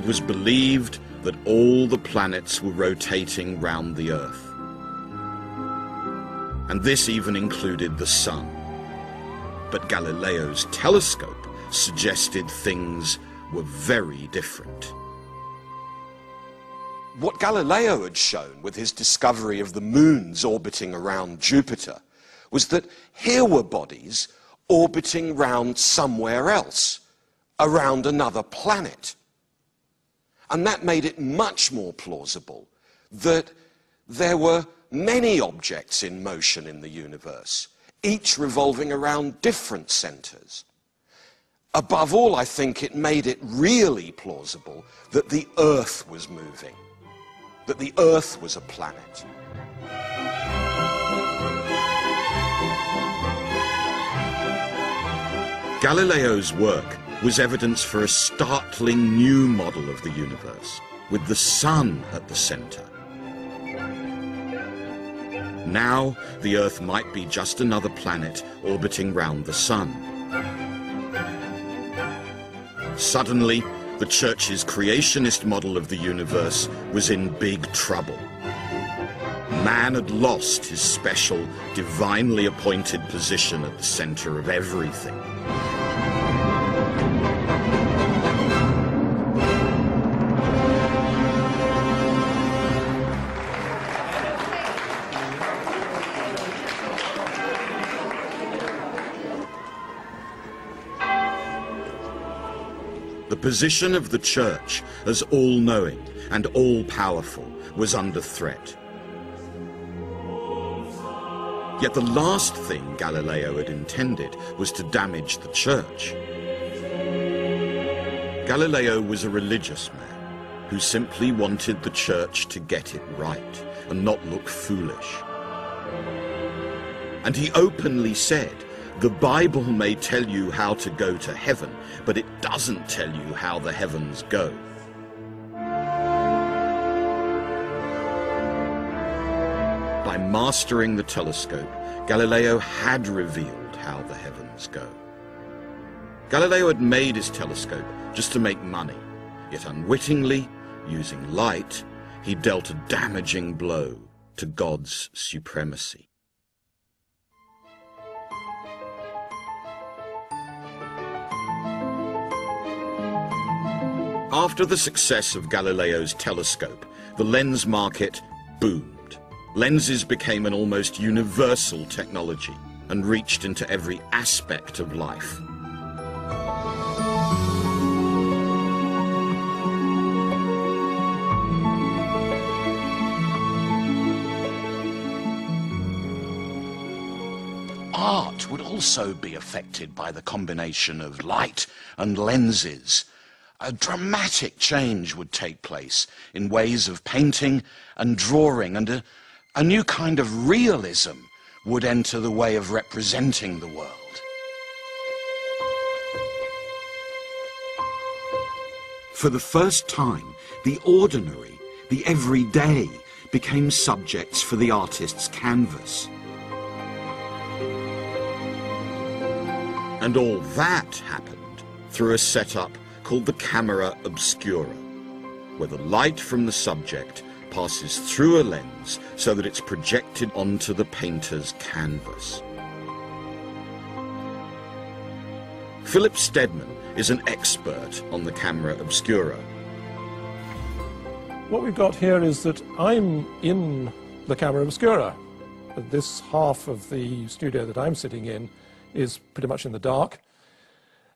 was believed that all the planets were rotating round the Earth. And this even included the Sun. But Galileo's telescope suggested things were very different. What Galileo had shown with his discovery of the moons orbiting around Jupiter was that here were bodies orbiting round somewhere else, around another planet. And that made it much more plausible that there were many objects in motion in the universe, each revolving around different centers. Above all, I think it made it really plausible that the Earth was moving, that the Earth was a planet. Galileo's work was evidence for a startling new model of the universe, with the Sun at the center. Now, the Earth might be just another planet orbiting round the Sun. Suddenly, the Church's creationist model of the universe was in big trouble. Man had lost his special, divinely appointed position at the center of everything. The position of the Church as all-knowing and all-powerful was under threat. Yet the last thing Galileo had intended was to damage the Church. Galileo was a religious man who simply wanted the Church to get it right and not look foolish. And he openly said, "The Bible may tell you how to go to heaven, but it doesn't tell you how the heavens go." By mastering the telescope, Galileo had revealed how the heavens go. Galileo had made his telescope just to make money, yet unwittingly, using light, he dealt a damaging blow to God's supremacy. After the success of Galileo's telescope, the lens market boomed. Lenses became an almost universal technology and reached into every aspect of life. Art would also be affected by the combination of light and lenses. A dramatic change would take place in ways of painting and drawing, and a new kind of realism would enter the way of representing the world. For the first time, the ordinary, the everyday, became subjects for the artist's canvas. And all that happened through a setup called the camera obscura, where the light from the subject passes through a lens so that it's projected onto the painter's canvas. Philip Steadman is an expert on the camera obscura. What we've got here is that I'm in the camera obscura. This half of the studio that I'm sitting in is pretty much in the dark.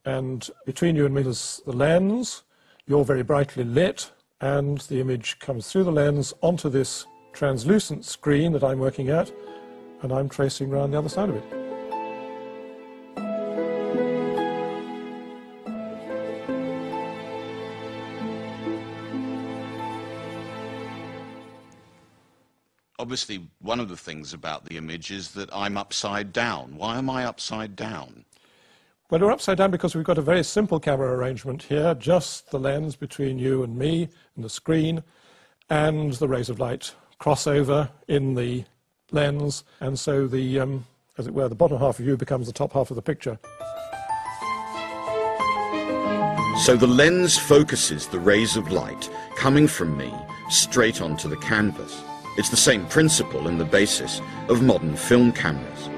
And between you and me is the lens. You're very brightly lit, and the image comes through the lens onto this translucent screen that I'm working at, and I'm tracing around the other side of it. Obviously, one of the things about the image is that I'm upside down. Why am I upside down? Well, we're upside down because we've got a very simple camera arrangement here, just the lens between you and me and the screen, and the rays of light cross over in the lens, and so the, as it were, the bottom half of you becomes the top half of the picture. So the lens focuses the rays of light coming from me straight onto the canvas. It's the same principle and the basis of modern film cameras.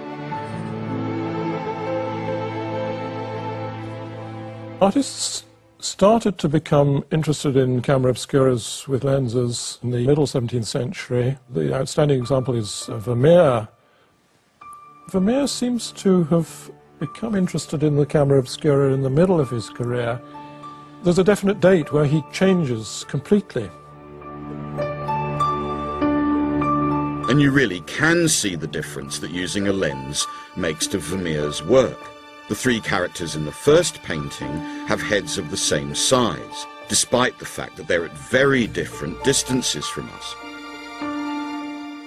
Artists started to become interested in camera obscuras with lenses in the middle 17th century. The outstanding example is Vermeer. Vermeer seems to have become interested in the camera obscura in the middle of his career. There's a definite date where he changes completely. And you really can see the difference that using a lens makes to Vermeer's work. The three characters in the first painting have heads of the same size, despite the fact that they're at very different distances from us.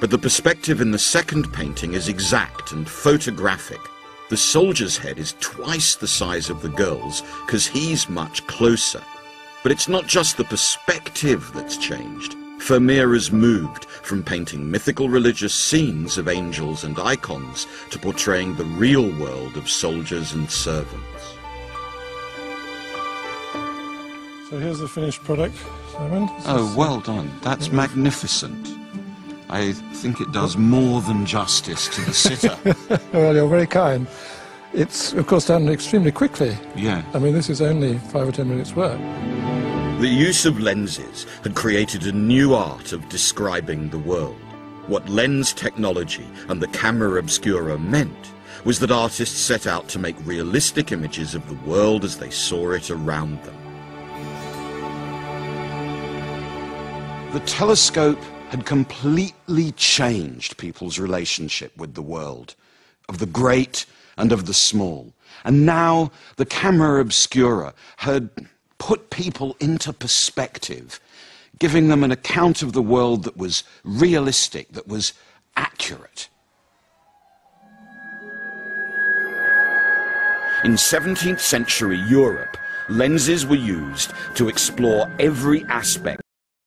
But the perspective in the second painting is exact and photographic. The soldier's head is twice the size of the girl's because he's much closer. But it's not just the perspective that's changed. Vermeer has moved from painting mythical religious scenes of angels and icons to portraying the real world of soldiers and servants. So here's the finished product, Simon. Oh, well done. That's magnificent. I think it does more than justice to the sitter. Well, you're very kind. It's, of course, done extremely quickly. Yeah. I mean, this is only 5 or 10 minutes' work. The use of lenses had created a new art of describing the world. What lens technology and the camera obscura meant was that artists set out to make realistic images of the world as they saw it around them. The telescope had completely changed people's relationship with the world, of the great and of the small. And now the camera obscura had put people into perspective, giving them an account of the world that was realistic, that was accurate. In 17th century Europe, lenses were used to explore every aspect